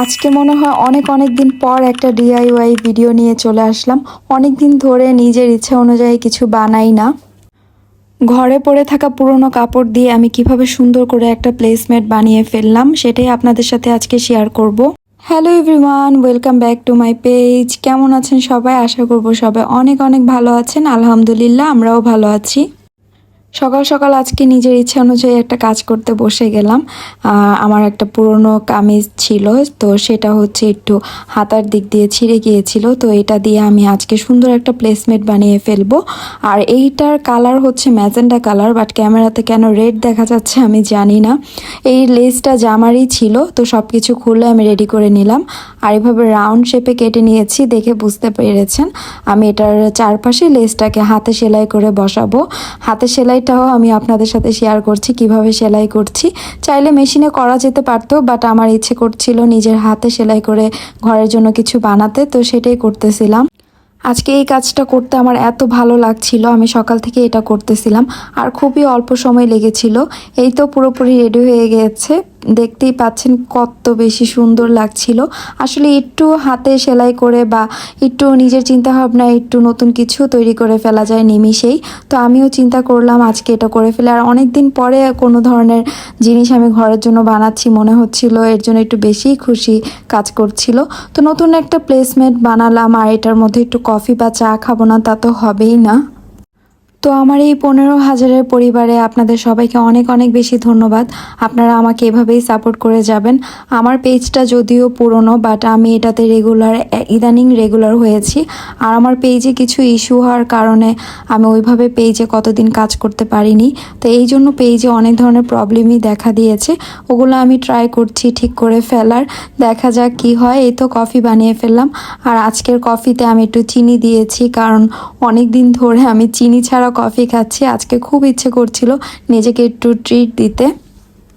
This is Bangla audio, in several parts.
আজকে মনে হয় অনেক দিন পর একটা ডিআইওয়াই ভিডিও নিয়ে চলে আসলাম। অনেক দিন ধরে নিজের ইচ্ছা অনুযায়ী কিছু বানাই না। ঘরে পড়ে থাকা পুরনো কাপড় দিয়ে আমি কিভাবে সুন্দর করে একটা প্লেসমেট বানিয়ে ফেললাম সেটাই আপনাদের সাথে আজকে শেয়ার করব। Hello everyone, welcome back to my page. কেমন আছেন সবাই? আশা করব সবাই অনেক ভালো আছেন। আলহামদুলিল্লাহ, আমরাও ভালো আছি। সকাল সকাল আজকে নিজের ইচ্ছা অনুযায়ী একটা কাজ করতে বসে গেলাম। আমার একটা পুরনো কামিজ ছিল, তো সেটা হচ্ছে একটু হাতার দিক দিয়ে ছিঁড়ে গিয়েছিল, তো এটা দিয়ে আমি আজকে সুন্দর একটা প্লেসমেট বানিয়ে ফেলবো। আর এইটার কালার হচ্ছে ম্যাজেন্ডা কালার, বাট ক্যামেরাতে কেন রেড দেখা যাচ্ছে আমি জানি না। এই লেসটা জামারই ছিল, তো সব কিছু খুলে আমি রেডি করে নিলাম। আর এভাবে রাউন্ড শেপে কেটে নিয়েছি, দেখে বুঝতে পেরেছেন আমি এটার চারপাশে লেসটাকে হাতে সেলাই করে বসাবো। হাতে সেলাইটাও আমি আপনাদের সাথে শেয়ার করছি কিভাবে সেলাই করছি। চাইলে মেশিনে করা যেতে পারতো, বাট আমার ইচ্ছে করছিল নিজের হাতে সেলাই করে ঘরের জন্য কিছু বানাতে, তো সেটাই করতেছিলাম। আজকে এই কাজটা করতে আমার এত ভালো লাগছিল, আমি সকাল থেকে এটা করতেছিলাম আর খুবই অল্প সময় লেগেছিল। এই তো পুরোপুরি রেডি হয়ে গেছে, দেখতেই পাচ্ছেন কত বেশি সুন্দর লাগছিল। আসলে একটু হাতে সেলাই করে বা একটু নিজের চিন্তা ভাবনায় একটু নতুন কিছু তৈরি করে ফেলা যায় নিমিষেই। তো আমিও চিন্তা করলাম আজকে এটা করে ফেলে। আর অনেক দিন পরে কোনো ধরনের জিনিস আমি ঘরের জন্য বানাচ্ছি মনে হচ্ছিল, এর জন্য একটু বেশি খুশি কাজ করছিল। তো নতুন একটা প্লেসমেট বানালাম, আর এটার মধ্যে একটু কফি বা চা খাবো না তা তো হবেই না। তো আমার এই 15,000-এর পরিবারে আপনাদের সবাইকে অনেক বেশি ধন্যবাদ। আপনারা আমাকে এভাবেই সাপোর্ট করে যাবেন। আমার পেজটা যদিও পুরনো, বাট আমি এটাতে ইদানিং রেগুলার হয়েছি। আর আমার পেজে কিছু ইস্যু হওয়ার কারণে আমি ওইভাবে পেজে কতদিন কাজ করতে পারিনি, তো এই জন্য পেজে অনেক ধরনের প্রবলেমই দেখা দিয়েছে। ওগুলো আমি ট্রাই করছি ঠিক করে ফেলার, দেখা যাক কি হয়। এই তো কফি বানিয়ে ফেললাম। আর আজকের কফিতে আমি একটু চিনি দিয়েছি, কারণ অনেক দিন ধরে আমি চিনি ছাড়া কফি খাচ্ছি। আজকে খুব ইচ্ছে করছিল নিজেকে একটু ট্রিট দিতে,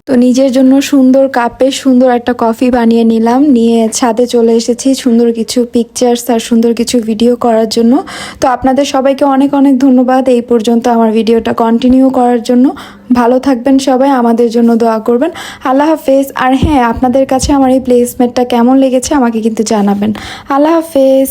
তো নিজের জন্য সুন্দর কাপে সুন্দর একটা কফি বানিয়ে নিলাম। নিয়ে ছাদে চলে এসেছি সুন্দর কিছু পিকচার্স আর সুন্দর কিছু ভিডিও করার জন্য। তো আপনাদের সবাইকে অনেক ধন্যবাদ এই পর্যন্ত আমার ভিডিওটা কন্টিনিউ করার জন্য। ভালো থাকবেন সবাই, আমাদের জন্য দোয়া করবেন। আল্লাহ হাফেজ। আর হ্যাঁ, আপনাদের কাছে আমার এই প্লেসমেন্টটা কেমন লেগেছে আমাকে কিন্তু জানাবেন। আল্লাহ হাফেজ।